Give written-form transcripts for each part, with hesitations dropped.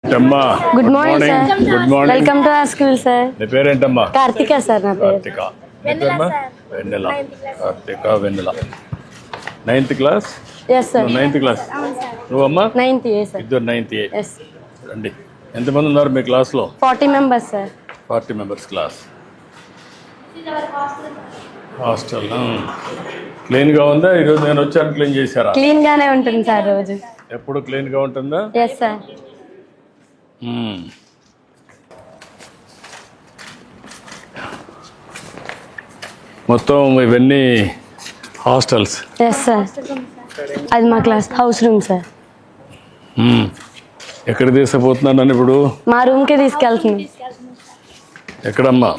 అమ్మా good morning sir. Good morning. Welcome to our school sir. నీ పేరేంటమ్మా? Karthika sir నా పేరు. కార్తిక. నీ పేరమ్మా? Vennela. Karthika Vennela. 9th class. Yes sir. 9th class. నువ్వమ్మా? 9th A sir. ఇద్దరు 9th ఏ. ఎస్. రండి. ఎంతమంది ఉన్నారు మీ క్లాస్లో? 40 members sir. 40 members class. Hostel క్లీన్గా ఉందా? ఈరోజు నేను వచ్చాను, క్లీన్ చేశారా? క్లీన్ గానే ఉంటుంది సార్ రోజు. ఎప్పుడు క్లీన్గా ఉంటుందా? Yes sir. మొత్తం ఇవన్నీ హాస్టల్స్. Yes sir. అది మా క్లాస్ హౌస్ రూమ్ సార్. ఎక్కడ తీసుకుపోతున్నాను నన్ను ఇప్పుడు? మా రూమ్కి తీసుకెళ్తున్నాం. ఎక్కడమ్మా?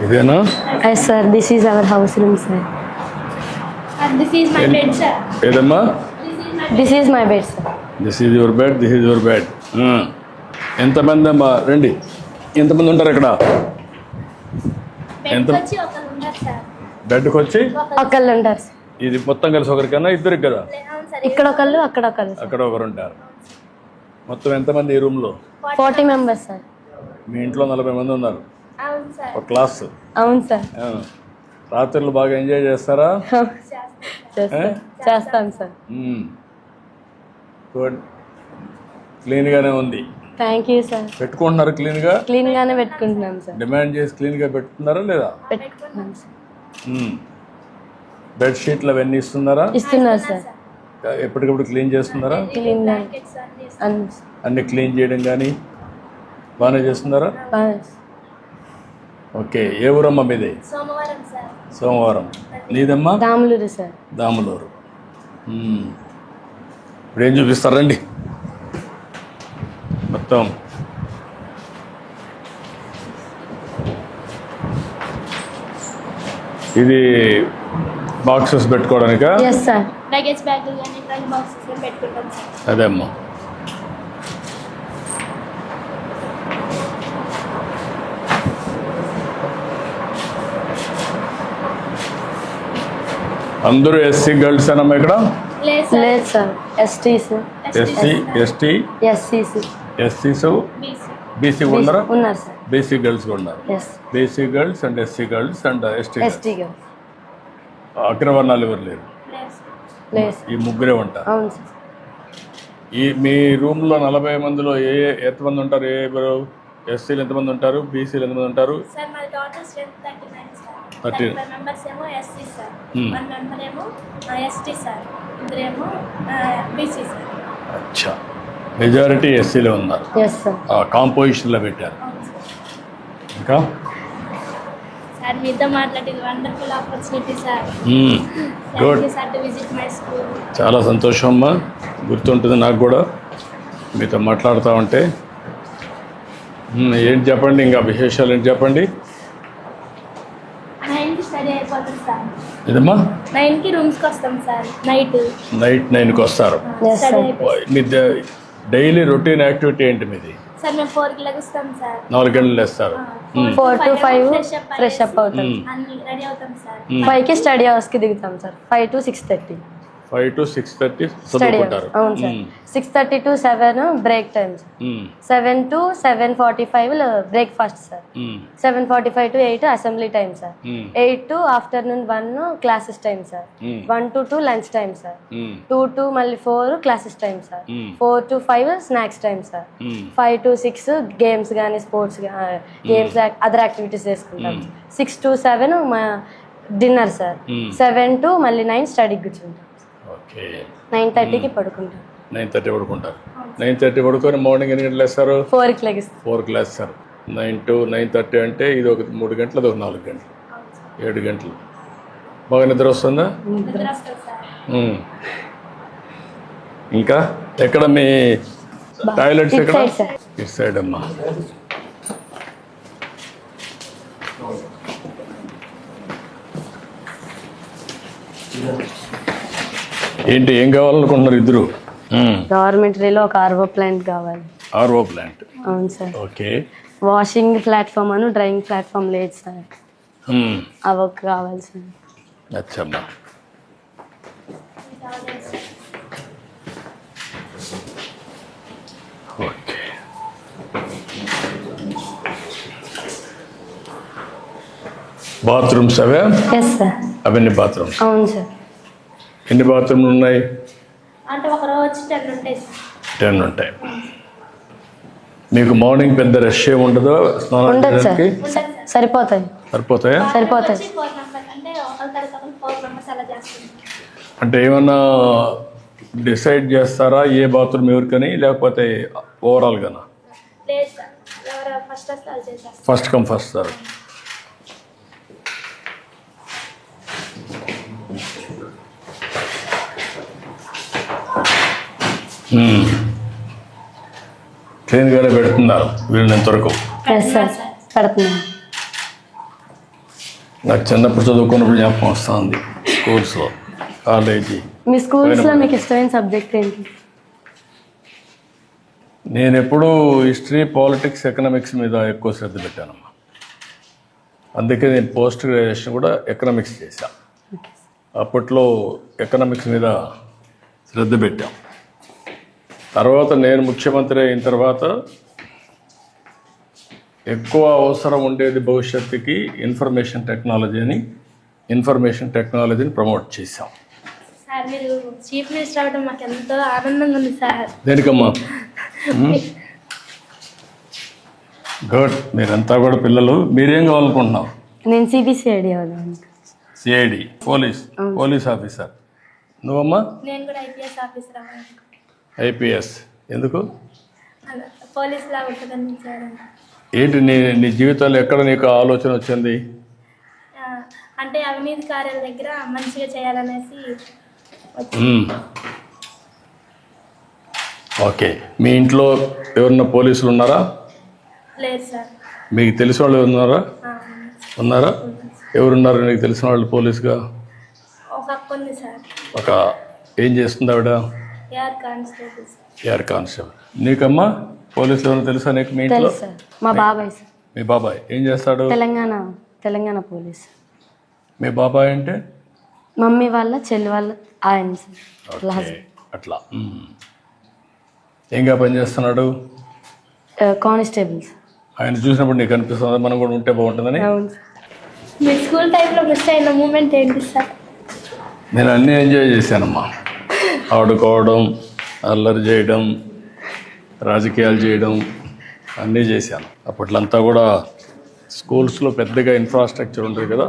ఇదేనా? Yes sir. This is our house room sir. This is my bed, sir. ఏదమ్మా? This is my bed sir. This is your bed, this is your bed. ఎంతమంది అమ్మా? రండి. ఎంతమంది ఉంటారు ఇక్కడ? Bed ఎంత? వచ్చి ఒకరు ఉంటారు, sir. బెడ్కి వచ్చి ఒకళ్ళు ఉంటారు సార్. ఇది మొత్తం కలిసి ఒకరికన్నా ఇద్దరికి కదా? అవును, sir. ఇక్కడ ఒకళ్ళు అక్కడ ఒకళ్ళు సార్. అక్కడ ఒకరు ఉంటారు. మొత్తం ఎంతమంది ఈ రూమ్లో? 40 మెంబర్స్ సార్. మీ ఇంట్లో 40 మంది ఉన్నారు. అవును, sir. ఒక క్లాస్. అవును సార్. రాత్రులు బాగా ఎంజాయ్ చేస్తారా? చేస్తాం సార్. గుడ్. క్లీన్గానే ఉంది. Thank you sir. పెట్టుకుంటున్నారు క్లీన్గా? క్లీన్ గానే పెట్టుకుంటున్నాం సార్. డిమాండ్ చేసి క్లీన్గా పెట్టుకున్నారా లేదా? పెట్టుకుంటున్నాం సార్. బెడ్షీట్లు అవన్నీ ఇస్తున్నారా? ఇస్తున్నారు సార్. ఎప్పటికప్పుడు క్లీన్ చేస్తున్నారా? క్లీన్ గా అన్ని క్లీన్ చేయడం కానీ బాగానే చేస్తున్నారా? ఓకే. ఏ ఊరమ్మా మీది? సోమవారం, sir. సోమవారం. నీదమ్మా? దాములూరు సార్. దాములూరు. ఇప్పుడు ఏం చూపిస్తారండి మొత్తం? ఇది బాక్సెస్ పెట్టుకోవడానికా? Yes sir. Luggage bag కానీ ట్రంక్ బాక్సెస్ కానీ పెట్టుకుంటాం, sir. అదే అమ్మా. అందరూ ఎస్సీ గర్ల్స్ అనమ్మా ఇక్కడ? లేదు, sir. లేదు sir. ఎస్టీస్, SC, ST, ఎస్సీస్, ఎస్సీస్, BC. BC ఉన్నారా? ఉన్నారు సార్. బీసీ గర్ల్స్ కూడా ఉన్నారు. Yes. BC girls and SC girls and ST. ST girls. అగ్రవర్ణాలు ఎవరు లేరు? లేదు, sir. లేదు సార్. ఈ ముగ్గురే ఉంటారు. అవును సార్. ఈ మీ రూమ్లో 40 మందిలో ఎంతమంది ఉంటారు? ఎస్సీలు ఎంతమంది ఉంటారు? బీసీలు ఎంతమంది ఉంటారు? Sir, my total strength 39, sir. 13. 35 members ఏమో SC, sir. Hmm. 1 member ఏమో ST, sir. ఇద్దరేమో BC, sir. అచ్చా. మెజారిటీ ఎస్సీలో ఉన్నారు. Yes sir. కాంపోజిషన్లో పెట్టారు. అవును, sir. ఇంకా సార్, మీతో మాట్లాడేది wonderful opportunity, sir. Good. Thank you, sir, to visit my school. చాలా సంతోషం అమ్మా. గుర్తుంటుంది నాకు కూడా మీతో మాట్లాడుతూ ఉంటే. ఏంటి చెప్పండి, ఇంకా విశేషాలు ఏంటి చెప్పండి? 9కి స్టడీ అయిపోతుంది, సార్. ఇదమ్మా? 9కి రూమ్స్కి వస్తాం, సార్. నైట్ 9కి వస్తారు. Yes study sir. అయిపోతుంది. మీ డైలీ రొటీన్ యాక్టివిటీ ఏంటి మీది? సార్, మేము 4కి లెగుస్తాం, సార్. 4 గంటలు వేస్తారు. 4 to 5 ఫ్రెష్ ఫ్రెష్ అప్ అవుతాం. అన్ని రెడీ అవుతాం, సార్. 5కి స్టడీ అవర్స్కి దిగుతాం సార్. 5 to 6:30 5 to 6:30 స్టడీ చదువుకుంటారు. అవర్స్. అవును sir. 6:30 to 7 break time sir. 7 to 7:45 breakfast sir. 7:45 to 8 assembly time sir. 8 to afternoon 1 classes time sir. 1 to 2 lunch time sir. 2 to మళ్ళీ 4 classes time sir. 4 to 5 snacks time sir. 5 to 6 games కానీ sports games other activities చేసుకుంటాం. 6 to 7 మా dinner sir. 7 to మళ్ళీ 9 స్టడీకి కూర్చుంటాం. Okay. 9:30కి పడుకుంటాం. 9:30 పడుకుంటారు. 9:30 పడుకొని morning ఎన్ని గంటలు వేస్తారు? 4కి లెగిస్తాం. 4కి వేస్తారు. 9 to 9:30 అంటే ఇది ఒక 3 గంటలు, అది ఒక 4 గంటలు, 7 గంటలు. బాగా నిద్ర వస్తుందా? నిద్ర వస్తుంది, సార్. ఇంకా ఎక్కడ మీ టాయిలెట్స్? ఇటు ఎక్కడ? Side sir. ఇటు సైడ్ అమ్మా. ఏంటి, ఏం కావాలనుకుంటున్నారు ఇద్దరు? గవర్నమెంటరీలో ఒక ఆర్వో ప్లాంట్ కావాలి. RO plant. అవును సార్. ఓకే. వాషింగ్ ప్లాట్ఫామ్ అను డ్రైయింగ్ ప్లాట్ఫామ్ లేదు సార్. అవి కావాలి సార్. అచ్చమ్మా. బాత్రూమ్స్ అవే ఎస్ సార్. అవన్నీ బాత్రూమ్స్. అవును సార్. ఎన్ని బాత్రూమ్లు ఉన్నాయి? అంటే ఒక రోజు 10 ఉంటాయి సార్. 10 ఉంటాయి. మీకు మార్నింగ్ పెద్ద రష్ ఏమి ఉండదు స్నానం ఉండదు సార్. చేయడానికి? ఉంటుంది సార్. సరిపోతాయి. సరిపోతాయా? సరిపోతాయి. వచ్చి 4 మెంబర్స్ అంటే ఒకరి తరపున 4 మెంబర్స్ అలా చేస్తుంది. అంటే ఏమన్నా డిసైడ్ చేస్తారా ఏ బాత్రూమ్ ఎవరికని, లేకపోతే ఓవరాల్గానా? లేదు సార్, ఎవరు ఫస్ట్ వస్తే అది చేసేస్తారు. First come first sir. క్లీన్గానే పెడుతున్నారు వీళ్ళంతవరకు. ఎస్ సార్, పెడుతున్నాను. నాకు చిన్నప్పుడు చదువుకున్నప్పుడు జ్ఞాపకం వస్తుంది స్కూల్స్లో, కాలేజీ. మీ స్కూల్స్లో మీకు ఇష్టమైన సబ్జెక్ట్ ఏంటి? నేను ఎప్పుడూ హిస్టరీ, పాలిటిక్స్, ఎకనామిక్స్ మీద ఎక్కువ శ్రద్ధ పెట్టానమ్మా. అందుకే నేను పోస్ట్ గ్రాడ్యుయేషన్ కూడా ఎకనామిక్స్ చేశాను. అప్పట్లో ఎకనామిక్స్ మీద శ్రద్ధ పెట్టాం. తర్వాత నేను ముఖ్యమంత్రి అయిన తర్వాత ఎక్కువ అవసరం ఉండేది భవిష్యత్తుకి ఇన్ఫర్మేషన్ టెక్నాలజీని ప్రమోట్ చేశాం. సార్ మీరు చీఫ్ మినిస్టర్ అవ్వడం మాకు ఎంతో ఆనందంగా ఉంది సార్. దేనికమ్మా? గుడ్. మీరంతా కూడా పిల్లలు. మీరేం కావాలనుకుంటున్నావు? నేను సిబిసిఐడి అవుదాను. CID, police officer. నువ్వమ్మా? నేను కూడా ఐపీఎస్ ఆఫీసర్ అవ్వాలి. ఐపీఎస్. ఎందుకు? పోలీస్ లా ఉంటుందని సార్. ఏంటి నీ జీవితంలో ఎక్కడ నీకు ఆలోచన వచ్చింది? అంటే అవినీతికారుల దగ్గర మంచిగా చేయాలనేసి. ఓకే. మీ ఇంట్లో ఎవరన్నా పోలీసులు ఉన్నారా? లేదు సార్. మీకు తెలిసిన వాళ్ళు ఉన్నారా? ఎవరున్నారు నీకు తెలిసిన వాళ్ళు పోలీసుగా? ఒక అక్క ఉంది సార్. ఒక ఏం చేస్తుంది ఆవిడ? AR constable sir. AR constable. నీకమ్మా పోలీసులు ఎవరైనా తెలుసా నీకు మీ ఇంట్లో? తెలుసు సార్, మా బాబాయ్ సార్. మీ బాబాయ్ ఏం చేస్తాడు? తెలంగాణ పోలీస్. మీ బాబాయ్ అంటే? మమ్మీ వాళ్ళ చెల్లి వాళ్ళ ఆయన సార్. ఓకే, అట్లా. ఏంగా పని చేస్తున్నాడు? Constable sir. ఆయన చూసినప్పుడు నీకు అనిపిస్తుంది మనం కూడా ఉంటే బాగుంటుందని? అవును సార్. మీ స్కూల్ టైంలో మిస్ అయిన మూమెంట్ ఏంటి సార్? నేను అన్నీ ఎంజాయ్ చేశానమ్మా. ఆడుకోవడం, అల్లరి చేయడం, రాజకీయాలు చేయడం అన్నీ చేశాను. అప్పట్లంతా కూడా స్కూల్స్లో పెద్దగా ఇన్ఫ్రాస్ట్రక్చర్ ఉంటుంది కదా.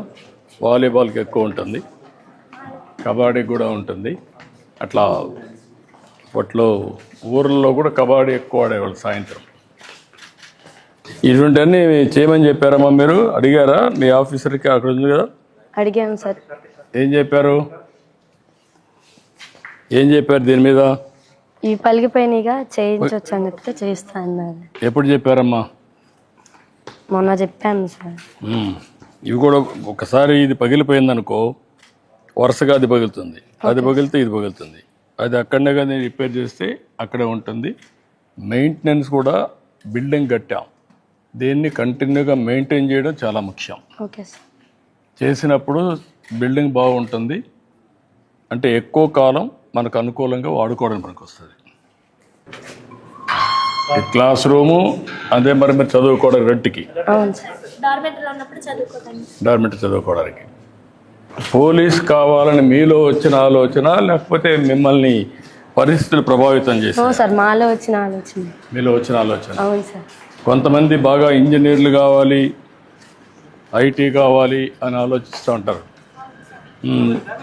వాలీబాల్కి ఎక్కువ ఉంటుంది, కబడ్డీకి కూడా ఉంటుంది. అట్లా అప్పట్లో ఊర్లలో కూడా కబడ్డీ ఎక్కువ ఆడేవాళ్ళు సాయంత్రం. ఇటువంటివన్నీ చేయమని చెప్పారమ్మా మీరు? అడిగారా మీ ఆఫీసర్కి? అక్కడ ఉంది కదా. అడిగాను సార్. ఏం చెప్పారు దీని మీద? ఈ పలిగిపోయినగా చేయించవచ్చు అని చెప్తే చేయిస్తా అన్నారు. ఎప్పుడు చెప్పారమ్మా? మొన్న చెప్పాను సార్. ఇవి కూడా ఒకసారి ఇది పగిలిపోయిందనుకో, వరుసగా అది పగులుతుంది, అది పగిలితే ఇది పగులుతుంది. అది అక్కడనే కానీ రిపేర్ చేస్తే అక్కడే ఉంటుంది. మెయింటెనెన్స్ కూడా బిల్డింగ్ కట్టాం, దీన్ని కంటిన్యూగా మెయింటైన్ చేయడం చాలా ముఖ్యం. Okay sir. చేసినప్పుడు బిల్డింగ్ బాగుంటుంది, అంటే ఎక్కువ కాలం మనకు అనుకూలంగా వాడుకోవడానికి మనకు వస్తుంది. ఈ క్లాస్ రూము అదే మరి మీరు చదువుకోవడానికి రెంట్కి, అవును సార్. డార్మెంటరీలో ఉన్నప్పుడు చదువుకోకండి. డార్మెంటరీ చదువుకోవడానికి. పోలీస్ కావాలని మీలో వచ్చిన ఆలోచన, లేకపోతే మిమ్మల్ని పరిస్థితులు ప్రభావితం చేసి? సార్ మాలో వచ్చిన ఆలోచన. మీలో వచ్చిన ఆలోచన. అవును సార్. కొంతమంది బాగా ఇంజనీర్లు కావాలి, ఐటీ కావాలి అని ఆలోచిస్తూ ఉంటారు.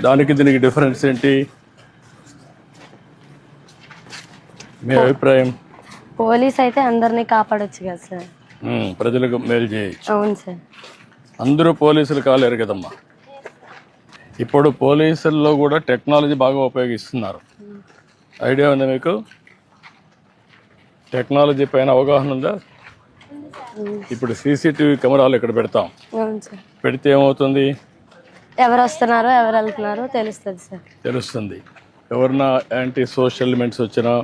దానికి దీనికి డిఫరెన్స్ ఏంటి మీ అభిప్రాయం? పోలీస్ అయితే అందరినీ కాపాడొచ్చు కదా సార్. ప్రజలకు మేలు చేయొచ్చు. అవును సార్. అందరూ పోలీసులు కాలేరు కదమ్మా. ఇప్పుడు పోలీసుల్లో కూడా టెక్నాలజీ బాగా ఉపయోగిస్తున్నారు. ఐడియా ఉందా మీకు? టెక్నాలజీ పైన అవగాహన ఉందా? ఇప్పుడు సీసీటీవీ కెమెరాలు ఇక్కడ పెడతాం. అవును సార్. పెడితే ఏమవుతుంది? ఎవరు వస్తున్నారో ఎవరు వెళ్తున్నారో తెలుస్తుంది సార్. తెలుస్తుంది. ఎవరన్నా యాంటీ సోషల్ ఎలిమెంట్స్ వచ్చినా,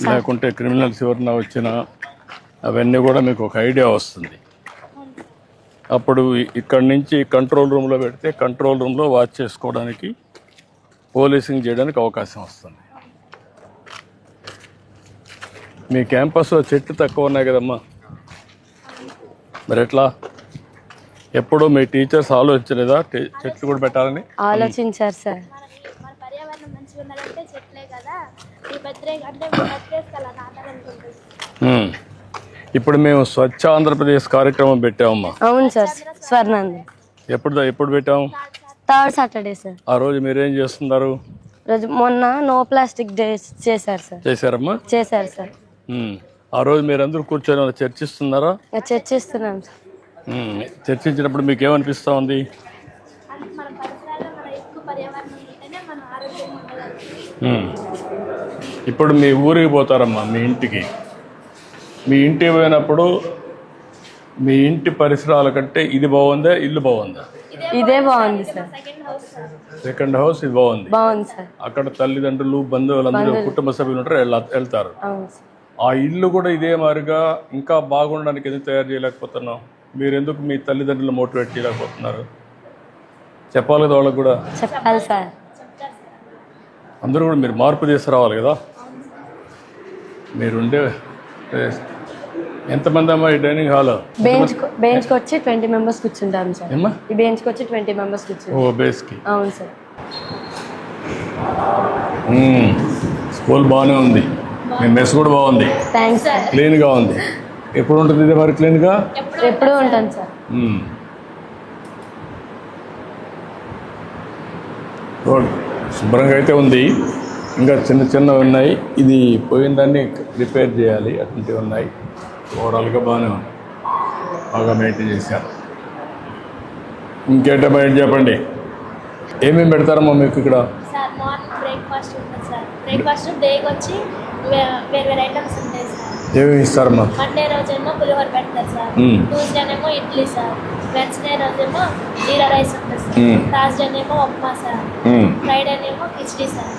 లేకుంటే క్రిమినల్స్ ఎవరన్నా వచ్చినా, అవన్నీ కూడా మీకు ఒక ఐడియా వస్తుంది. అప్పుడు ఇక్కడి నుంచి కంట్రోల్ రూమ్లో పెడితే కంట్రోల్ రూమ్లో వాచ్ చేసుకోవడానికి, పోలీసింగ్ చేయడానికి అవకాశం వస్తుంది. మీ క్యాంపస్లో చెట్లు తక్కువ ఉన్నాయి కదమ్మా, మరి ఎట్లా? ఎప్పుడు మీ టీచర్స్ ఆలోచించలేదా చెట్లు కూడా పెట్టాలని? ఆలోచించారు సార్. మన పర్యావరణం మంచిగా ఉండాలంటే చెట్లే కదా. ఈ బర్త్డే అంటే బర్త్డేస్కల్లా నాటాలనుకుంటుంది. ఇప్పుడు మేము స్వచ్ఛ ఆంధ్రప్రదేశ్ కార్యక్రమం పెట్టామమ్మా. అవును సార్, స్వర్ణాంధ్ర ఎప్పుడు పెట్టాము? 3rd Saturday sir. ఆ రోజు మీరేం చేస్తున్నారు? రోజు మొన్న నో ప్లాస్టిక్ డే చేశారు సార్. చేశారమ్మా? చేశారు సార్. ఆ రోజు మీరందరూ కూర్చొని ఏమైనా చర్చిస్తున్నారా? చర్చిస్తున్నాం సార్. చర్చించినప్పుడు మీకు ఏమనిపిస్తూ ఉంది? అంటే మన పరిసరాల్లో మన ఎక్కువ పర్యావరణం ఉంటేనే మనం ఆరోగ్యంగా ఉండగలుగుతాం. ఇప్పుడు మీ ఊరికి పోతారమ్మా, మీ ఇంటికి. మీ ఇంటికి పోయినప్పుడు మీ ఇంటి పరిసరాల కంటే ఇది బాగుందా, ఇల్లు బాగుందా? ఇదే బాగుంది సార్. సెకండ్ హౌస్ ఇది బాగుంది. బాగుంది సార్. అక్కడ తల్లిదండ్రులు, బంధువులందరూ, కుటుంబ సభ్యులు ఉంటారు, వెళ్తారు. అవును సార్. ఆ ఇల్లు కూడా ఇదే మాదిరిగా ఇంకా బాగుండడానికి ఎందుకు తయారు చేయలేకపోతున్నాం? మీరు ఎందుకు మీ తల్లిదండ్రులు మోటివేట్ చేయలేకపోతున్నారు? చెప్పాలి కదా వాళ్ళకు కూడా. చెప్పాలి సార్. అందరూ కూడా మీరు మార్పు తీసుకురావాలి కదా. మీరుండే ఎంతమంది అమ్మా ఈ డైనింగ్ హాల్? బెంచ్కి వచ్చి 20 మెంబర్స్ కూర్చుంటాం సార్. ఏమ్మా? ఈ బెంచ్కి వచ్చి 20 మెంబర్స్ కూర్చుంటాం. ఓ బేస్కి. అవును సార్. స్కూల్ బాగానే ఉంది. మీ మెస్ కూడా బాగుంది, థ్యాంక్స్ సార్. క్లీన్గా ఉంది. ఎప్పుడు ఉంటుంది ఇది మరి క్లీన్గా? ఎప్పుడూ ఉంటాను సార్. శుభ్రంగా అయితే ఉంది. ఇంకా చిన్న చిన్నవి ఉన్నాయి. ఇది పోయిన దాన్ని రిపేర్ చేయాలి. అటువంటివి ఉన్నాయి. ఓవరాల్గా బాగానే ఉంది, బాగా మెయింటైన్ చేశారు. ఇంకేంటమ్మా ఏంటి చెప్పండి, ఏమేమి పెడతారమ్మా మీకు ఇక్కడ? సార్ మార్నింగ్ బ్రేక్ఫాస్ట్ ఉంటుంది సార్. బ్రేక్ఫాస్ట్ డేకి వచ్చి వేరే ఐటమ్స్ ఉంటాయి సార్. ఏమేమి ఇస్తారమ్మా? మండే రోజేమో పులిహోర పెడతారు సార్. ట్యూస్డేనేమో ఇడ్లీ సార్. వెన్స్డే రోజేమో జీరా రైస్ ఉంటుంది సార్. థర్స్డేనేమో ఉప్మా సార్. ఫ్రైడేనేమో khichdi sir.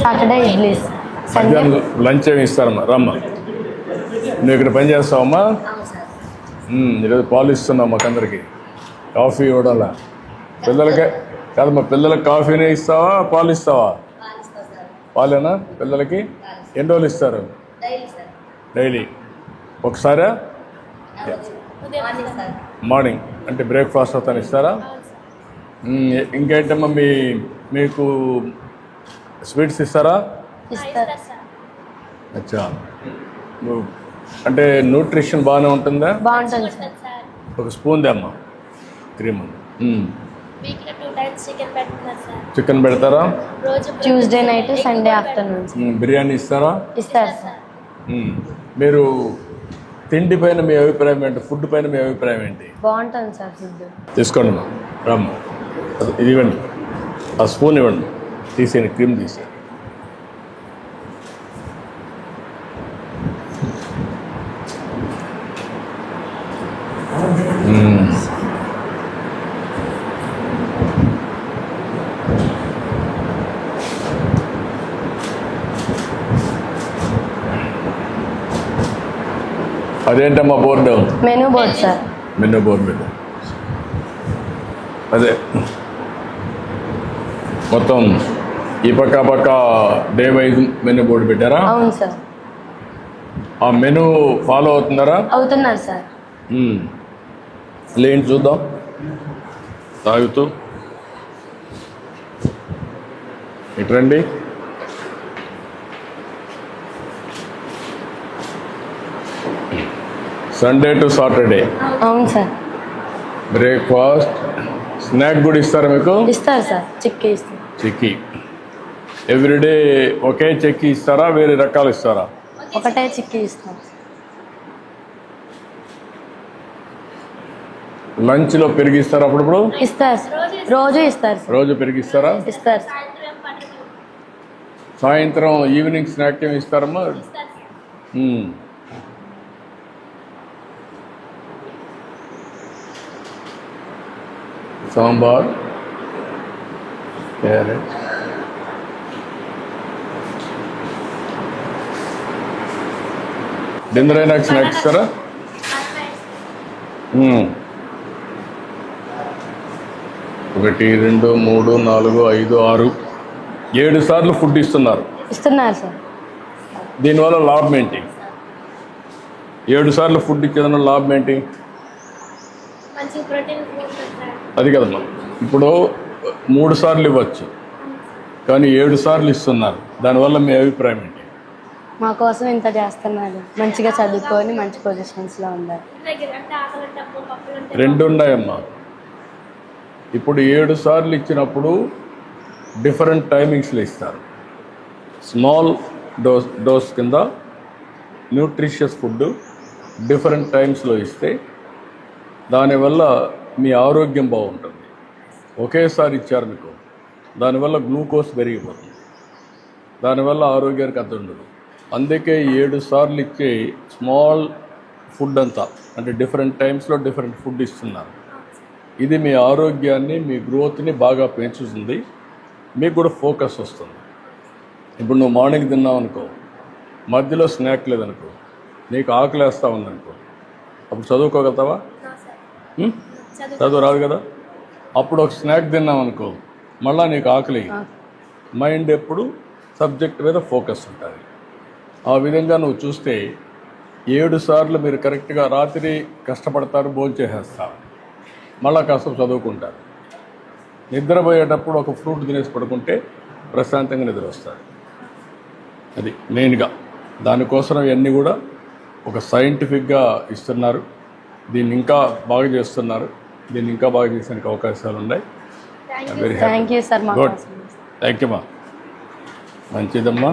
Saturday idli sir. మధ్యాహ్నం లంచ్ ఏమి ఇస్తారమ్మా? రమ్మా, నువ్వు ఇక్కడ పని చేస్తావమ్మా? ఈరోజు పాలు ఇస్తున్నావు మాకందరికి. కాఫీ ఇవ్వడంలా పిల్లలకే కాదమ్మా, పిల్లలకి కాఫీనే ఇస్తావా, పాలు ఇస్తావా? పాలేనా పిల్లలకి? ఎన్ని రోజులు ఇస్తారు? డైలీ ఒకసారా? మార్నింగ్ అంటే బ్రేక్ఫాస్ట్ అవుతాను ఇస్తారా? ఇంకేంటమ్మా మీకు స్వీట్స్ ఇస్తారా? ఇస్తారు. అచ్చా, అంటే న్యూట్రిషన్ బాగానే ఉంటుందా? బాగుంటుంది సార్. ఒక స్పూన్ దేమ్మా క్రీమ్. వీక్లీ 2 times చికెన్ పెడుతున్నారు సార్. చికెన్ పెడతారా? రోజు Tuesday night, Sunday afternoon. Biryani ఇస్తారా? ఇస్తారు సార్. మీరు తిండి పైన మీ అభిప్రాయం ఏంటి? ఫుడ్ పైన మీ అభిప్రాయం ఏంటి? బాగుంటుంది సార్ ఫుడ్. తీసుకోండి మా రామ్, ఇది ఇవ్వండి, ఆ స్పూన్ ఇవ్వండి, తీసేయండి, క్రీమ్ తీసేయండి. అదేంటమ్మా board? Menu board sir. Menu board మీద అదే మొత్తం ఈ పక్క డే వైజ్ మెనూ బోర్డు పెట్టారా? అవును సార్. ఆ మెనూ ఫాలో అవుతున్నారా? అవుతున్నారు సార్. లేండి చూద్దాం, తాగుతూ ఇట్రండి. సండే టు సాటర్డే అవును సార్. బ్రేక్ఫాస్ట్, స్నాక్ కూడా ఇస్తారా మీకు? ఇస్తారు సార్. చిక్కీ ఇస్తారు. చెక్కీ ఎవ్రీడే ఒకే చెక్కీ ఇస్తారా, వేరే రకాలు ఇస్తారా? ఒకటే చిక్కీ ఇస్తారు. లంచ్లో పెరిగిస్తారా? అప్పుడప్పుడు ఇస్తారు సార్. రోజు ఇస్తారు సార్. రోజు పెరిగిస్తారా? ఇస్తారు సార్. సాయంత్రం ఈవినింగ్ స్నాక్ ఏమి ఇస్తారమ్మా? సాంబార్, క్యారెట్, డిన్నర్ అయినా స్నాక్స్ ఇస్తారా? 1 2 3 4 5 6 7 సార్లు ఫుడ్ ఇస్తున్నారు. ఇస్తున్నారు సార్. దీనివల్ల లాభం ఏంటి? 7 సార్లు ఫుడ్ ఇచ్చేదన్న లాభం ఏంటి? మంచి ప్రోటీన్ ఉంటుంది సార్. అది కదమ్మా, ఇప్పుడు 3 సార్లు ఇవ్వచ్చు, కానీ 7 సార్లు ఇస్తున్నారు. దానివల్ల మీ అభిప్రాయం ఏంటి? మా కోసం ఇంత చేస్తున్నారు, మంచిగా చదువుకొని మంచి పొజిషన్స్లో ఉన్నారు. దగ్గర అంటే ఆకలి డబ్బు పప్పులు ఉంటాయి. 2 ఉన్నాయమ్మా. ఇప్పుడు 7 సార్లు ఇచ్చినప్పుడు డిఫరెంట్ టైమింగ్స్లో ఇస్తారు. స్మాల్ డోస్ కింద న్యూట్రిషియస్ ఫుడ్ డిఫరెంట్ టైమ్స్లో ఇస్తే దానివల్ల మీ ఆరోగ్యం బాగుంటుంది. ఒకేసారి ఇచ్చారు మీకు, దానివల్ల గ్లూకోజ్ పెరిగిపోతుంది, దానివల్ల ఆరోగ్యానికి అంత ఉండదు. అందుకే 7 సార్లు ఇచ్చే స్మాల్ ఫుడ్ అంతా, అంటే డిఫరెంట్ టైమ్స్లో డిఫరెంట్ ఫుడ్ ఇస్తున్నారు. ఇది మీ ఆరోగ్యాన్ని, మీ గ్రోత్ని బాగా పెంచుతుంది, మీకు కూడా ఫోకస్ వస్తుంది. ఇప్పుడు నువ్వు మార్నింగ్ తిన్నావు అనుకో, మధ్యలో స్నాక్ లేదనుకో, నీకు ఆకలి వేస్తూ ఉందనుకో, అప్పుడు చదువుకోగలుగుతావా? చదువు రాదు కదా. అప్పుడు ఒక స్నాక్ తిన్నావు అనుకో, మళ్ళీ నీకు ఆకలి, మైండ్ ఎప్పుడు సబ్జెక్ట్ మీద ఫోకస్ ఉంటుంది. ఆ విధంగా నువ్వు చూస్తే 7 సార్లు మీరు కరెక్ట్గా రాత్రి కష్టపడతారు, భోంచేసేస్తారు, మళ్ళా కాస్త చదువుకుంటారు. నిద్రపోయేటప్పుడు ఒక ఫ్రూట్ తినేసి పడుకుంటే ప్రశాంతంగా నిద్ర వస్తుంది. అది మెయిన్గా. దానికోసం ఇవన్నీ కూడా ఒక సైంటిఫిక్గా ఇస్తున్నారు. దీన్ని ఇంకా బాగా చేస్తున్నారు. దీన్ని ఇంకా బాగా చేసేందుకు అవకాశాలు ఉన్నాయి. Very thank you sir. మా గుడ్, థ్యాంక్ యూ మా. మంచిదమ్మా.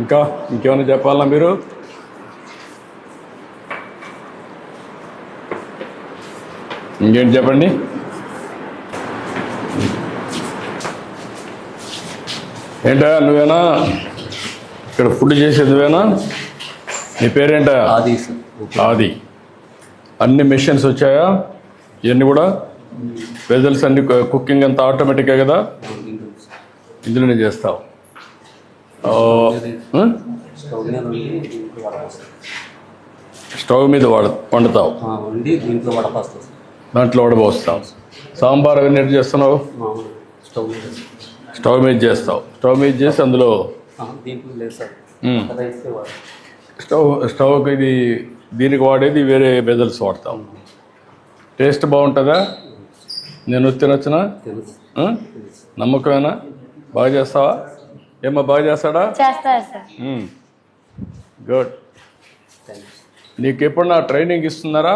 ఇంకా ఇంకేమైనా చెప్పాలా మీరు? ఇంకేంటి చెప్పండి. ఏంటా నువ్వేనా ఇక్కడ ఫుడ్ చేసేది? నువ్వేనా? నీ పేరేంటా? ఆది. అన్ని మెషిన్స్ వచ్చాయా? ఇవన్నీ కూడా వెజల్స్ అన్ని, కుకింగ్ అంతా ఆటోమేటిక్గా కదా, ఇందులోనే చేస్తావు. స్టవ్ మీద వండుతావు, దాంట్లో వడపోస్తావు. సాంబార్ అవన్నీ ఎట్లా చేస్తున్నావు? స్టవ్ మీద చేస్తావు. స్టవ్ మీద చేసి అందులో స్టవ్కి ఇది దీనికి వాడేది వేరే బెజల్స్ వాడతాం. టేస్ట్ బాగుంటుందా? నేను తినొచ్చునా? నమ్మకమేనా? బాగా చేస్తావా? ఏమో బాగా చేస్తాడా? చేస్తారు సార్. గుడ్. నీకు ఎప్పుడన్నా ట్రైనింగ్ ఇస్తున్నారా?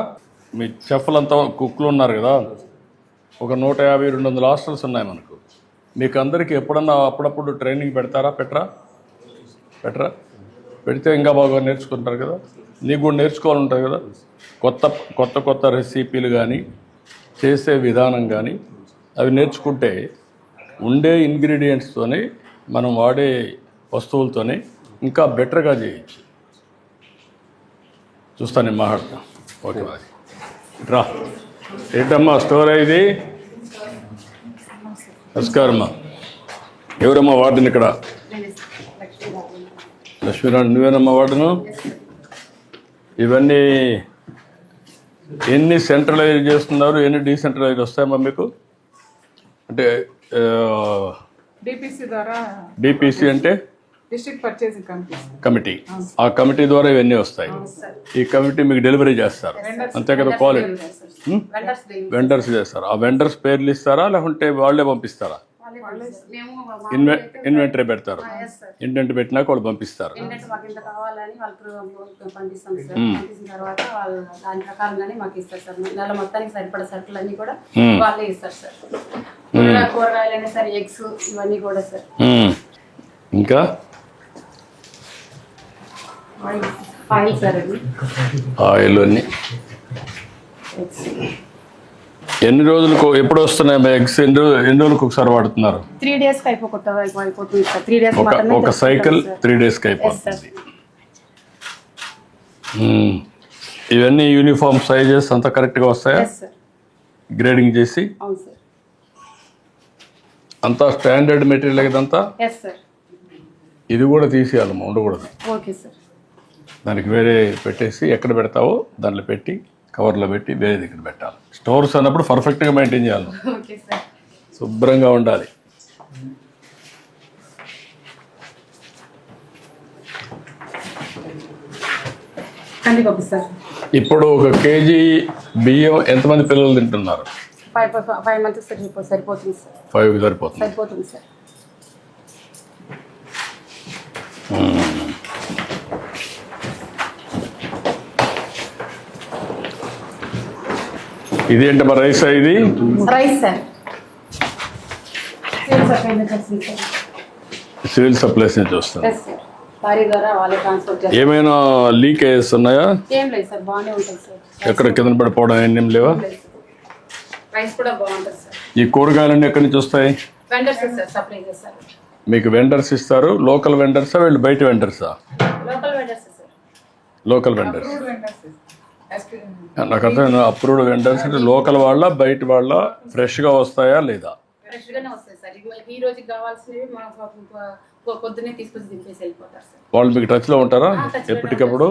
మీ చెఫ్లంతా కుక్లు ఉన్నారు కదా, ఒక 150-200 హాస్టల్స్ ఉన్నాయి మనకు. మీకు అందరికీ ఎప్పుడన్నా అప్పుడప్పుడు ట్రైనింగ్ పెడతారా? పెట్టరా? పెడితే ఇంకా బాగా నేర్చుకుంటారు కదా. నీకు కూడా నేర్చుకోవాలంటుంది కదా. కొత్త రెసిపీలు కానీ, చేసే విధానం కానీ అవి నేర్చుకుంటే ఉండే ఇంగ్రీడియంట్స్తోనే, మనం వాడే వస్తువులతోనే ఇంకా బెటర్గా చేయొచ్చు. చూస్తాను, నేను మాట్లాడతా. Okay bye. రా. ఏంటమ్మా స్టోర్ ఇది? నమస్కారమ్మా. ఎవరమ్మా వార్డుని ఇక్కడ? లక్ష్మీనారాయణ. నువ్వేనమ్మా వార్డును? ఇవన్నీ ఎన్ని సెంట్రలైజ్ చేస్తున్నారు, ఎన్ని డీసెంట్రలైజ్ వస్తాయమ్మా మీకు? అంటే డిపిసి ద్వారా. డిపిసి అంటే డిస్ట్రిక్ట్ పర్చేసింగ్ కమిటీ. ఆ కమిటీ ద్వారా ఇవన్నీ వస్తాయి. ఈ కమిటీ మీకు డెలివరీ చేస్తారు, అంతే కదా? క్వాలిటీ వెండర్స్ చేస్తారు. ఆ వెండర్స్ పేర్లు ఇస్తారా, లేకుంటే వాళ్ళే పంపిస్తారా? ఇన్వెంటరీ పెడతారు. ఇన్వెంటరీ పెట్టినాక వాళ్ళు పంపిస్తారు. మాకు ఇంత కావాలని వాళ్ళు పంపిస్తాం సార్. పంపించిన తర్వాత వాళ్ళు దాని ప్రకారంగానే మాకు ఇస్తారు సార్. నెల మొత్తానికి సరిపడ సరుకులు అన్ని కూడా వాళ్ళే ఇస్తారు సార్. కూరగాయలు అయినా సరే, ఎగ్స్ ఇవన్నీ కూడా సార్. ఇంకా ఆయిల్ సార్, అది ఆయిల్ అన్ని ఎన్ని రోజులకు ఎప్పుడు వస్తున్నాయి ఎగ్స్? ఎన్ని రోజులకు ఒకసారి వాడుతున్నారు? 3 days అయిపోతుంది సార్. 3 days ఒక సైకిల్ 3 daysకి అయిపోతుంది. ఇవన్నీ యూనిఫామ్ సైజెస్ అంతా కరెక్ట్గా వస్తాయా? గ్రేడింగ్ చేసి అవును సార్. అంతా స్టాండర్డ్ మెటీరియల్ ఇదంతా. ఇది కూడా తీసేయాలమ్మా, ఉండకూడదు. Okay sir. దానికి వేరే పెట్టేసి ఎక్కడ పెడతావో దాంట్లో పెట్టి కవర్లో పెట్టి వేరే దగ్గర పెట్టాలి. స్టోర్స్ అన్నప్పుడు పర్ఫెక్ట్గా మెయింటైన్ చేయాలి, ఓకే సార్. శుభ్రంగా ఉండాలి. కందిపప్పు సార్. ఇప్పుడు 1 కేజీ బియ్యం ఎంతమంది పిల్లలు తింటున్నారు? 5 మంత్స్ సరిపోతుంది సార్. 5 సరిపోతుంది. సరిపోతుంది సార్. ఇదేంటమ్మా రైస్? ఇది రైస్ సార్. సివిల్ సప్లైస్ నుంచి వస్తుంది. Yes sir. లారీ ద్వారా వాళ్ళే ట్రాన్స్పోర్ట్ చేస్తారు. ఏమైనా లీకేజెస్ ఉన్నాయా? ఏం లేదు సార్, బాగానే ఉంటుంది సార్. ఎక్కడ కింద పడిపోవడం ఏం లేవా? రైస్ కూడా బాగుంటుంది సార్. ఈ కూరగాయలన్నీ ఎక్కడి నుంచి వస్తాయి? వెండర్స్ సార్ సప్లై చేస్తారు. మీకు వెండర్స్ ఇస్తారు. లోకల్ వెండర్సా వీళ్ళు బయట వెండర్సా? Local vendors sir. Local vendors. నాకు అర్థం. అప్రూవ్డ్ వెండర్స్ అంటే లోకల్ వాళ్ళ బయట వాళ్ళ ఫ్రెష్గా వస్తాయా లేదా? ఫ్రెష్ గానే వస్తాయి సార్. ఈ రోజుకి కావాల్సినవి మనం పొద్దున్నే తీసుకొచ్చి దింపేసి వెళ్ళిపోతారు సార్. వాళ్ళు మీకు టచ్లో ఉంటారా ఎప్పటికప్పుడు?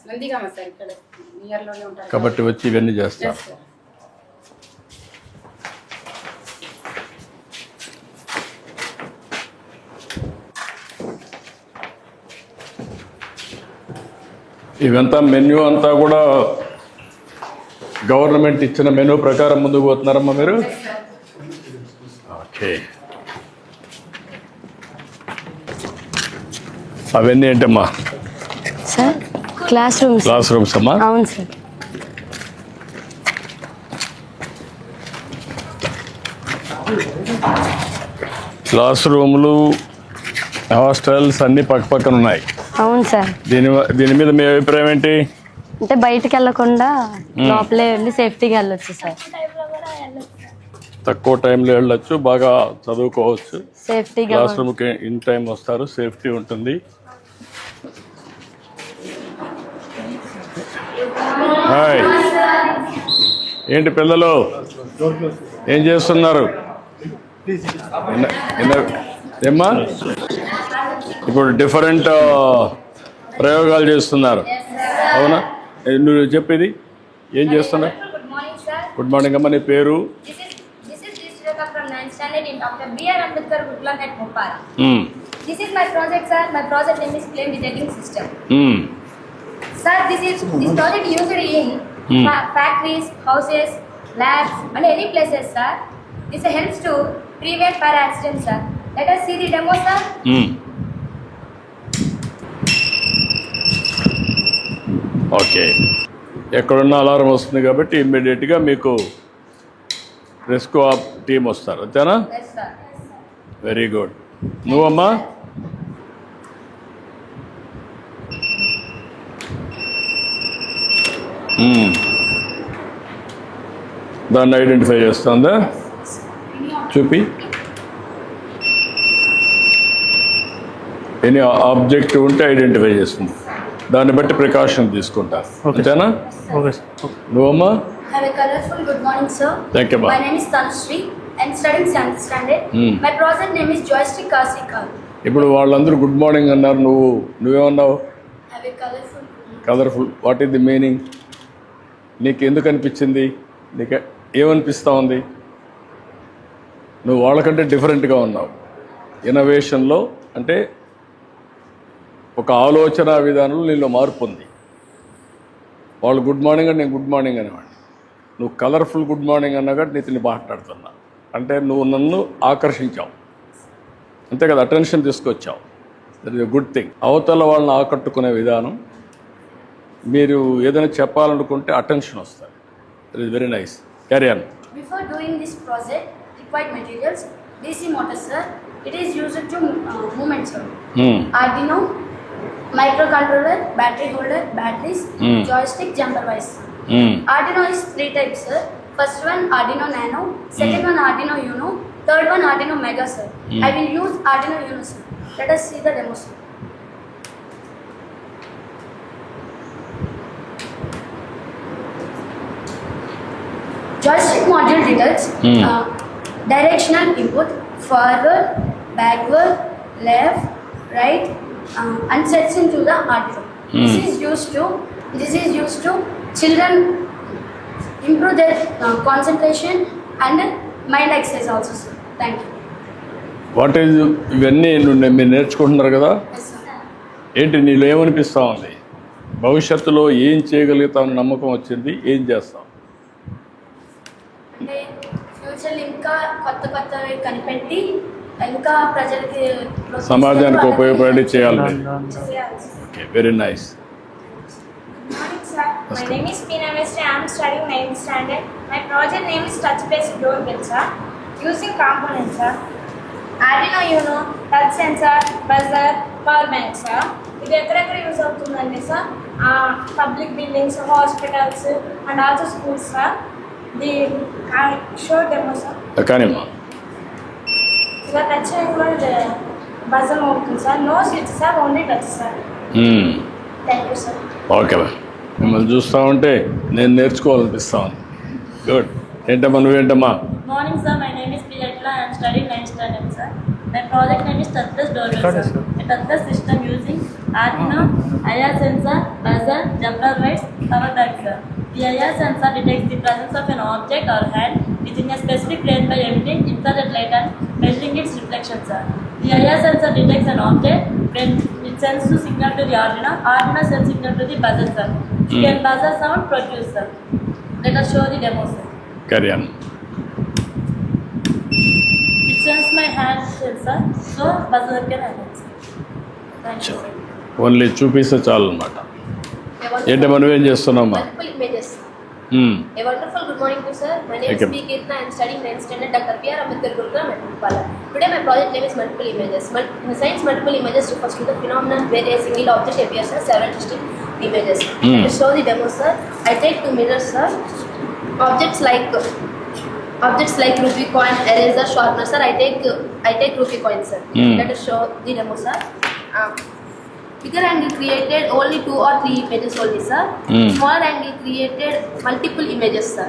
నందిగామ సార్, ఇక్కడ నియర్ లోనే ఉంటారు కాబట్టి వచ్చి ఇవన్నీ చేస్తారు. సార్. ఇవంతా మెన్యూ అంతా కూడా గవర్నమెంట్ ఇచ్చిన మెనూ ప్రకారం ముందుకు పోతున్నారమ్మా మీరు? ఓకే. అవన్నీ ఏంటమ్మా? Sir class rooms. Class rooms అమ్మా? అవును సార్. క్లాస్ రూములు, హాస్టల్స్ అన్నీ పక్క పక్కన ఉన్నాయి. అవును సార్. దీని మీద మీ అభిప్రాయం ఏంటి? అంటే బయటకు వెళ్ళకుండా లోపలే వెళ్ళి సేఫ్టీగా వెళ్ళొచ్చు సార్. టైంలో కూడా వెళ్ళొచ్చు సార్. తక్కువ టైంలో వెళ్ళొచ్చు, బాగా చదువుకోవచ్చు. సేఫ్టీగా క్లాస్ రూమ్కి ఇన్ టైం వస్తారు, సేఫ్టీ ఉంటుంది. హాయ్, ఏంటి పిల్లలు ఏం చేస్తున్నారు? ఏమ్మా ఇప్పుడు డిఫరెంట్ ప్రయోగాలు చేస్తున్నారు, అవునా? నువ్వు చెప్పేది ఏం చేస్తున్నావు? గుడ్ మార్నింగ్ అమ్మా. నీ పేరు? This is Shrika from 9th standard in Dr. B.R. Ambedkar Woodland at Bhopal. This is my project, sir. My project name is Flame Detecting System. Sir, this project used in factories, houses, labs, and any places, sir. This helps to prevent fire accidents, sir. Let us see the demo, sir. Okay. ఎక్కడున్న alarm వస్తుంది కాబట్టి ఇమ్మీడియట్గా మీకు rescue team వస్తారు, అంతేనా? Yes, sir. Very good. నువ్వమ్మా? దాన్ని identify చేస్తుందా? చూపి. ఎనీ ఆబ్జెక్ట్ ఉంటే ఐడెంటిఫై చేస్తుంది, దాన్ని బట్టి ప్రికాషన్ తీసుకుంటారు, అంతేనా? నువ్వమ్మా? Have a colorful good morning, sir. Thank you, ma'am. My name is Tanushree. I'm studying 7th standard. My project name is Joystick Kasika. ఇప్పుడు వాళ్ళందరూ గుడ్ మార్నింగ్ అన్నారు, నువ్వేమన్నావు? Have a colorful. Colourful. What is the meaning? నీకు ఎందుకు అనిపించింది? నీకు ఏమనిపిస్తూ ఉంది? నువ్వు వాళ్ళకంటే డిఫరెంట్గా ఉన్నావు. ఇన్నోవేషన్లో అంటే ఒక ఆలోచన విధానంలో నీలో మార్పు ఉంది. వాళ్ళు గుడ్ మార్నింగ్ అని నేను గుడ్ మార్నింగ్ అనేవాడిని. నువ్వు కలర్ఫుల్ గుడ్ మార్నింగ్ అన్నా కానీ నీతిని మాట్లాడుతున్నా అంటే నువ్వు నన్ను ఆకర్షించావు, అంతే కదా? అటెన్షన్ తీసుకొచ్చావు. That is a good thing. అవతల వాళ్ళని ఆకట్టుకునే విధానం, మీరు ఏదైనా చెప్పాలనుకుంటే అటెన్షన్ వస్తుంది. That is very nice. Carry on. Before doing this project, required materials: DC motor, sir. It is used to movement, sir. Arduino, microcontroller, battery holder, batteries, joystick, jumper wise. Arduino is 3 types, sir. First one Arduino Nano, second one Arduino Uno, third one Arduino Mega, sir. I will use Arduino Uno, sir. Let us see the demo, sir. Joystick module detects directional input, forward, backward, left, right, and sets into the Arduino. This is used to children improve their concentration and mind exercise also, sir. Thank you. What is ఇవన్నీ మీరు నేర్చుకుంటున్నారు కదా? Yes, sir. ఏంటి నీలో ఏమనిపిస్తూ ఉంది? భవిష్యత్తులో ఏం చేయగలుగుతామని నమ్మకం వచ్చింది, ఏం చేస్తాం? అంటే ఫ్యూచర్లో ఇంకా కొత్తవి కనిపెట్టి ఇంకా ప్రజలకి సమాజానికి ఉపయోగపడి చేయాలి. Okay, very nice. Morning, sir. My name is Meena Mistry. I am studying 9th standard. My project name is touch-based doorbell, sir. Using components, sir. Arduino Uno, touch sensor, buzzer, power bank, sir. ఇది ఎక్కడెక్కడ use అవుతుందండి sir? Public buildings, hospitals and also schools sir. The show demo sir. కానీ ఇలా touch చేయకుండా buzzer అవుతుంది sir. No switch sir, only touch sir. Thank you sir. Okay, మిమ్మల్ని చూస్తూ ఉంటే నేను నేర్చుకోవాలనిపిస్తాను. గుడ్. ఏంటమ్మా, నువ్వేంటమ్మా? Morning, sir. My name is Piyatla. I am studying 9th standard, sir. My project name is touchless doorbell, sir. A touchless system using Arduino, IR sensor, buzzer, jumper wires, power bank, sir. The IR sensor detects the presence of an object or hand within a specific plane by emitting infrared light and measuring its reflection, sir. The IR sensor detects an object when it sends the signal to the Arduino. Arduino sends signal to the buzzer, sir. Then buzzer sound produce, sir. Let us show the demo, sir. Carry on. It sends my hand sensor, so buzzer can happen, sir. Thank you, sir. Only చూపిస్తే చాలు అనమాట. ఏంటమ్మా, నువ్వేం చేస్తున్నామ్మా? Multiple images. Hmm. A wonderful good morning to sir. My name Okay. is P. Kirtana. I am studying 9th standard Dr. P.R. Ambedkar Gurukulam, Medinipala. Today my project name is multiple images. In science, multiple images refers to the phenomenon where a single object appears as several distinct images. To show the demo, sir, I take two mirrors, sir. Objects like rupee coin, eraser, sharpener, sir. I take rupee coin, sir. Let us show the demo, sir. Bigger angle created only 2 or 3 images only, sir. Smaller angle created multiple images, sir.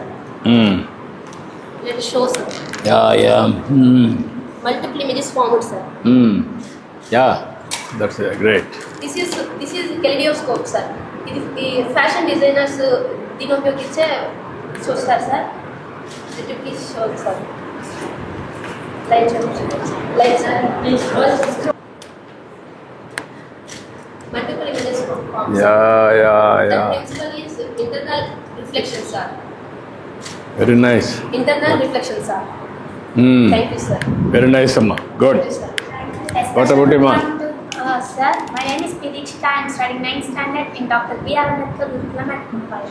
Let us show, sir. Yeah. Multiple images formed, sir. Yeah, that's great. This is kaleidoscope, sir. ఇది fashion designers దీని ఉపయోగించే చూస్తారు sir. చూడండి sir. Light sir. Multiple images formed. Yeah. The principle is internal reflection, sir. Very nice. Internal reflection, sir. Thank you, sir. Very nice, amma. Good. Thank you, sir. What about you, ma? Sir, my name is Pidikshita. I am studying 9th standard in Dr. P.R. Ambedkar Gurukulam at Mumbai.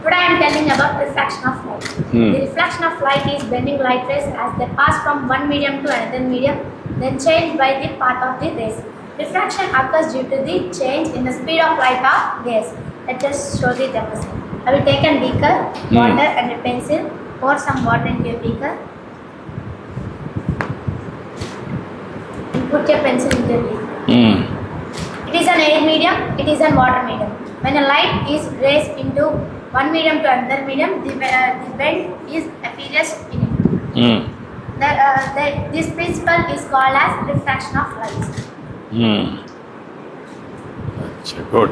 Today I am telling about refraction of light. The reflection of light is bending light rays as they pass from one medium to another medium, then change by the path of the rays. Refraction occurs due to the change in the speed of light of rays. Let us show the demonstration. I will take a beaker, water and a pencil, pour some water into a beaker. Put your pencil into a beaker. It is an air medium, it is a water medium. When a light is raised into one medium to another medium, the bend appears in it. This principle is called as refraction of light. Good.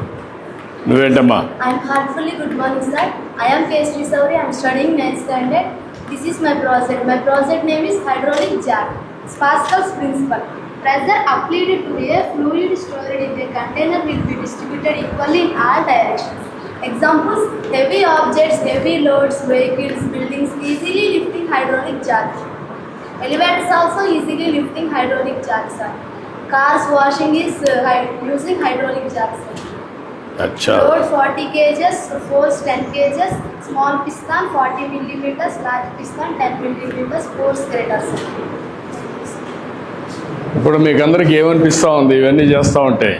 నువ్వేంటమ్మా? I am heartfully good morning, sir. I am K.S. Sauri. I am studying 9th standard. This is my project. My project name is hydraulic jar. Pascal's principle. Pressure applied to a fluid stored in a container will be distributed equally in all directions. Examples: heavy objects, heavy loads, vehicles, buildings easily lifting hydraulic jars. Elevators also easily lifting hydraulic jars, sir. Cars washing is using hydraulic jars, sir. Acha. Load 40 kgs, force 10 kgs, small piston 40 millimeters, large piston 10 millimeters, force greater, sir. ఇప్పుడు మీకు అందరికి ఏమనిపిస్తూ ఉంది ఇవన్నీ చేస్తూ ఉంటే?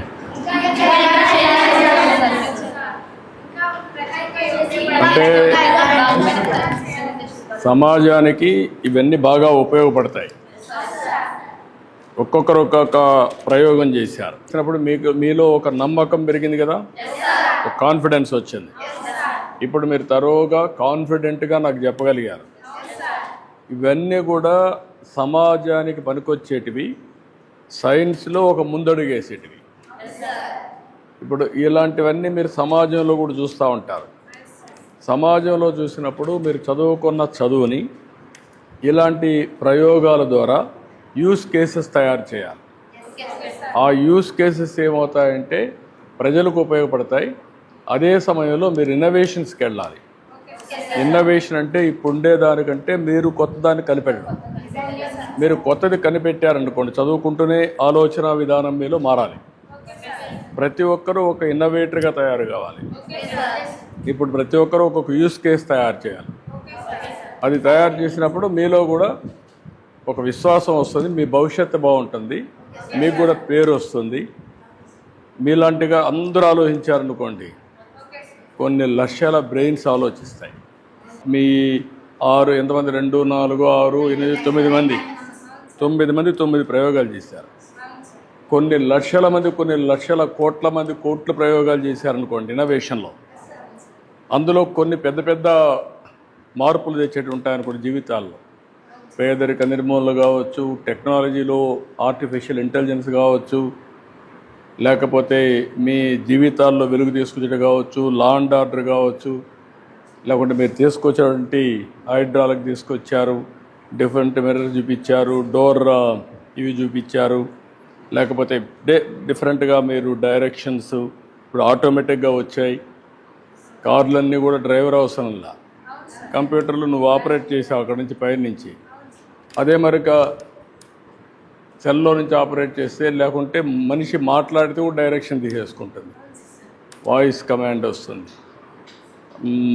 అంటే సమాజానికి ఇవన్నీ బాగా ఉపయోగపడతాయి. ఒక్కొక్కరు ఒక్కొక్క ప్రయోగం చేశారు. వచ్చినప్పుడు మీలో ఒక నమ్మకం పెరిగింది కదా, ఒక కాన్ఫిడెన్స్ వచ్చింది. ఇప్పుడు మీరు తరోగా కాన్ఫిడెంట్గా నాకు చెప్పగలిగారు. ఇవన్నీ కూడా సమాజానికి పనికొచ్చేటివి, సైన్స్లో ఒక ముందడుగేసేటివి. ఇప్పుడు ఇలాంటివన్నీ మీరు సమాజంలో కూడా చూస్తూ ఉంటారు. సమాజంలో చూసినప్పుడు మీరు చదువుకున్న చదువుని ఇలాంటి ప్రయోగాల ద్వారా యూస్ కేసెస్ తయారు చేయాలి. ఆ యూస్ కేసెస్ ఏమవుతాయంటే ప్రజలకు ఉపయోగపడతాయి, అదే సమయంలో మీరు ఇన్నోవేషన్స్కి వెళ్ళాలి. ఇన్నోవేషన్ అంటే ఇప్పుడు ఉండేదానికంటే మీరు కొత్త దాన్ని కనిపెట్టడం. మీరు కొత్తది కనిపెట్టారనుకోండి, చదువుకుంటూనే ఆలోచన విధానం మీలో మారాలి. ప్రతి ఒక్కరూ ఒక ఇన్నోవేటర్గా తయారు కావాలి. ఇప్పుడు ప్రతి ఒక్కరూ ఒక్కొక్క యూస్ కేస్ తయారు చేయాలి. అది తయారు చేసినప్పుడు మీలో కూడా ఒక విశ్వాసం వస్తుంది, మీ భవిష్యత్తు బాగుంటుంది, మీకు కూడా పేరు వస్తుంది. మీలాంటిగా అందరూ ఆలోచించారనుకోండి, కొన్ని లక్షల బ్రెయిన్స్ ఆలోచిస్తాయి. మీ 6 ఎంతమంది 2, 4, 6, 8, 9 మంది 9 ప్రయోగాలు చేశారు. కొన్ని లక్షల మంది, కొన్ని లక్షల కోట్ల మంది కోట్ల ప్రయోగాలు చేశారనుకోండి ఇన్నోవేషన్లో. అందులో కొన్ని పెద్ద పెద్ద మార్పులు తెచ్చేటి ఉంటాయనుకోండి జీవితాల్లో. పేదరిక నిర్మూలన కావచ్చు, టెక్నాలజీలో ఆర్టిఫిషియల్ ఇంటెలిజెన్స్ కావచ్చు, లేకపోతే మీ జీవితాల్లో వెలుగు తీసుకొచ్చేది కావచ్చు, లా అండ్ ఆర్డర్ కావచ్చు, లేకుంటే మీరు తీసుకొచ్చేటువంటి హైడ్రాలిక్ తీసుకొచ్చారు, డిఫరెంట్ మిర్రర్ చూపించారు, డోర్ ఇవి చూపించారు, లేకపోతే డిఫరెంట్గా మీరు డైరెక్షన్స్ ఇప్పుడు ఆటోమేటిక్గా వచ్చాయి. కార్లన్నీ కూడా డ్రైవర్ అవసరంలా, కంప్యూటర్లు నువ్వు ఆపరేట్ చేసావు అక్కడి నుంచి పైనుంచి. అదే మరిక సెల్లో నుంచి ఆపరేట్ చేస్తే, లేకుంటే మనిషి మాట్లాడితే కూడా డైరెక్షన్ తీసేసుకుంటుంది, వాయిస్ కమాండ్ వస్తుంది.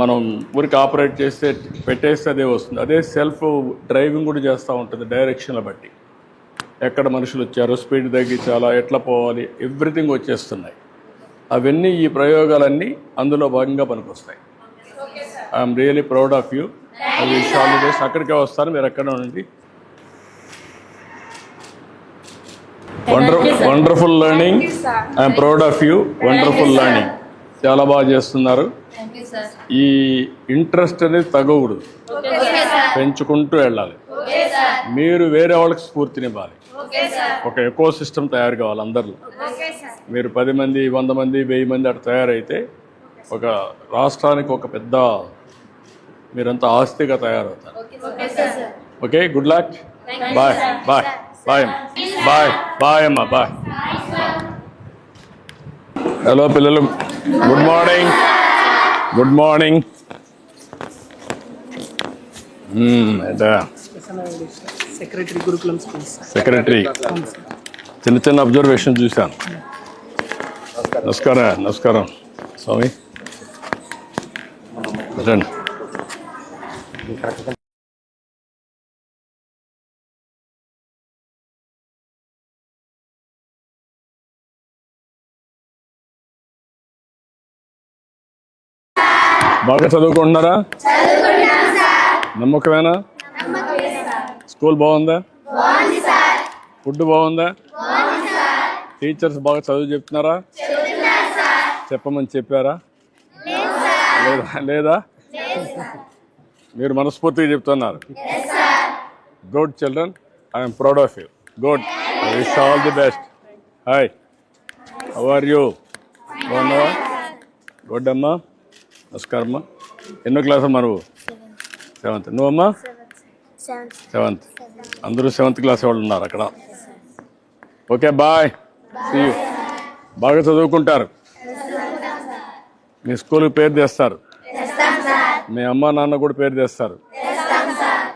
మనం ఊరికి ఆపరేట్ చేస్తే పెట్టేస్తే అదే వస్తుంది. అదే సెల్ఫ్ డ్రైవింగ్ కూడా చేస్తూ ఉంటుంది డైరెక్షన్ల బట్టి. ఎక్కడ మనుషులు వచ్చారో, స్పీడ్ తగ్గించాలా, ఎట్లా పోవాలి, ఎవ్రీథింగ్ వచ్చేస్తున్నాయి. అవన్నీ ఈ ప్రయోగాలన్నీ అందులో భాగంగా పనికొస్తాయి. I'm really proud of you. I wish all the best. అక్కడికే వస్తాను, మీరు ఎక్కడ ఉండండి. Wonderful learning. I'm proud of you. Wonderful learning. చాలా బాగా చేస్తున్నారు. ఈ ఇంట్రెస్ట్ అనేది తగ్గకూడదు, పెంచుకుంటూ వెళ్ళాలి. మీరు వేరే వాళ్ళకి స్ఫూర్తినివ్వాలి. ఒక ఎకో సిస్టమ్ తయారు కావాలి అందరిలో. మీరు 10 మంది, 100 మంది, 1000 మంది అట్లా తయారైతే ఒక రాష్ట్రానికి ఒక పెద్ద మీరంతా ఆస్తిగా తయారవుతారు. Okay, good luck. Bye bye bye bye bye అమ్మా బాయ్. హలో పిల్లలు, good morning. Good morning. Secretary Gurukulam schools. Secretary చిన్న చిన్న అబ్జర్వేషన్ చూశాను. నమస్కారం. నమస్కారం స్వామి. రండి. బాగా చదువుకుంటున్నారా? నమ్మకమేనా? స్కూల్ బాగుందా? ఫుడ్ బాగుందా? టీచర్స్ బాగా చదువు చెప్తున్నారా? చెప్పమని చెప్పారా? లేదా? మీరు మనస్ఫూర్తిగా చెప్తున్నారు. Good children, I'm proud of you. Good. I wish all the best. Hi, how are you? బాగున్నావా? గుడ్ అమ్మా. నమస్కారం అమ్మా. ఎన్నో క్లాస్ అమ్మా నువ్వు? 7th. నువ్వమ్మా? 7th. అందరూ 7th క్లాస్ వాళ్ళు ఉన్నారు అక్కడ. Okay, bye. See you. బాగా చదువుకుంటారు. మీ స్కూల్కి పేరు తెస్తారు. మీ అమ్మ నాన్న కూడా పేరు తెస్తారు.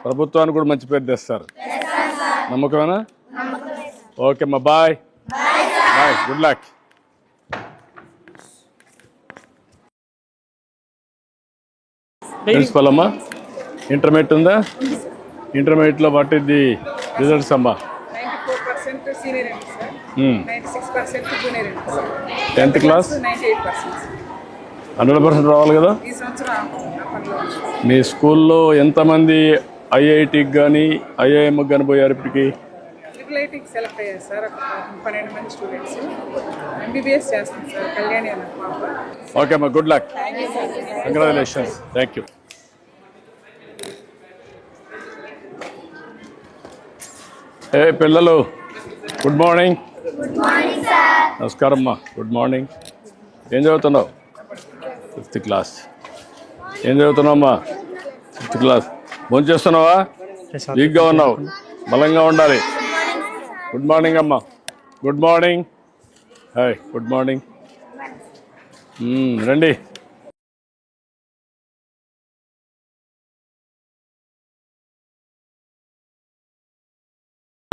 ప్రభుత్వానికి కూడా మంచి పేరు తెస్తారు. నమ్మకమేనా? ఓకే అమ్మా, bye bye. Good luck. Principal అమ్మా, ఇంటర్మీడియట్ ఉందా? ఇంటర్మీడియట్లో వాట్ ఇస్ ది రిజల్ట్స్ అమ్మా? 94% సీనియర్ అండి సార్. 96% జూనియర్ అండి సార్. 10th class 98%. 100% రావాలి కదా? ఈ సంవత్సరం అప్పట్లో మీ స్కూల్లో ఎంతమంది ఐఐటికి కానీ ఐఐఎంకి కానీ పోయారు ఇప్పటికి? IIITకి సెలెక్ట్ అయ్యారు సార్. ఒక 12 మంది స్టూడెంట్స్. MBBS చేస్తాం సార్, కళ్యాణి అన్న పాప. ఓకే అమ్మా, good luck. Congratulations. Thank you. ఏ పిల్లలు, గుడ్ మార్నింగ్. నమస్కారం అమ్మా. Good morning. ఏం చదువుతున్నావు? 5th class. ఏం చదువుతున్నావు అమ్మా? 5th class. భోజనం చేస్తున్నావా? వీక్గా ఉన్నావు, బలంగా ఉండాలి. గుడ్ మార్నింగ్ అమ్మా. Good morning. Hi, good morning. రండి.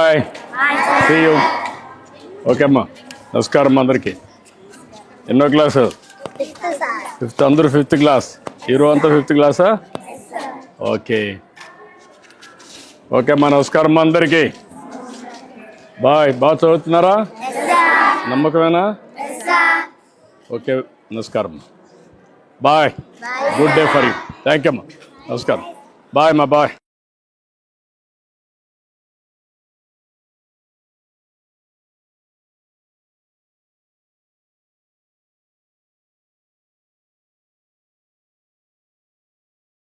Hi, see you. ఓకే అమ్మా, నమస్కారం అందరికీ. ఎన్నో క్లాసు? ఫిఫ్త్. అందరూ ఫిఫ్త్ క్లాస్. హీరో అంతా ఫిఫ్త్ క్లాసా? ఓకే ఓకే అమ్మా, నమస్కారం అందరికీ. బాయ్. బాగా చదువుతున్నారా? నమ్మకమేనా? ఓకే, నమస్కారం. Bye. Good day for you. Thank you అమ్మా. నమస్కారం. బాయ్ అమ్మా, బాయ్.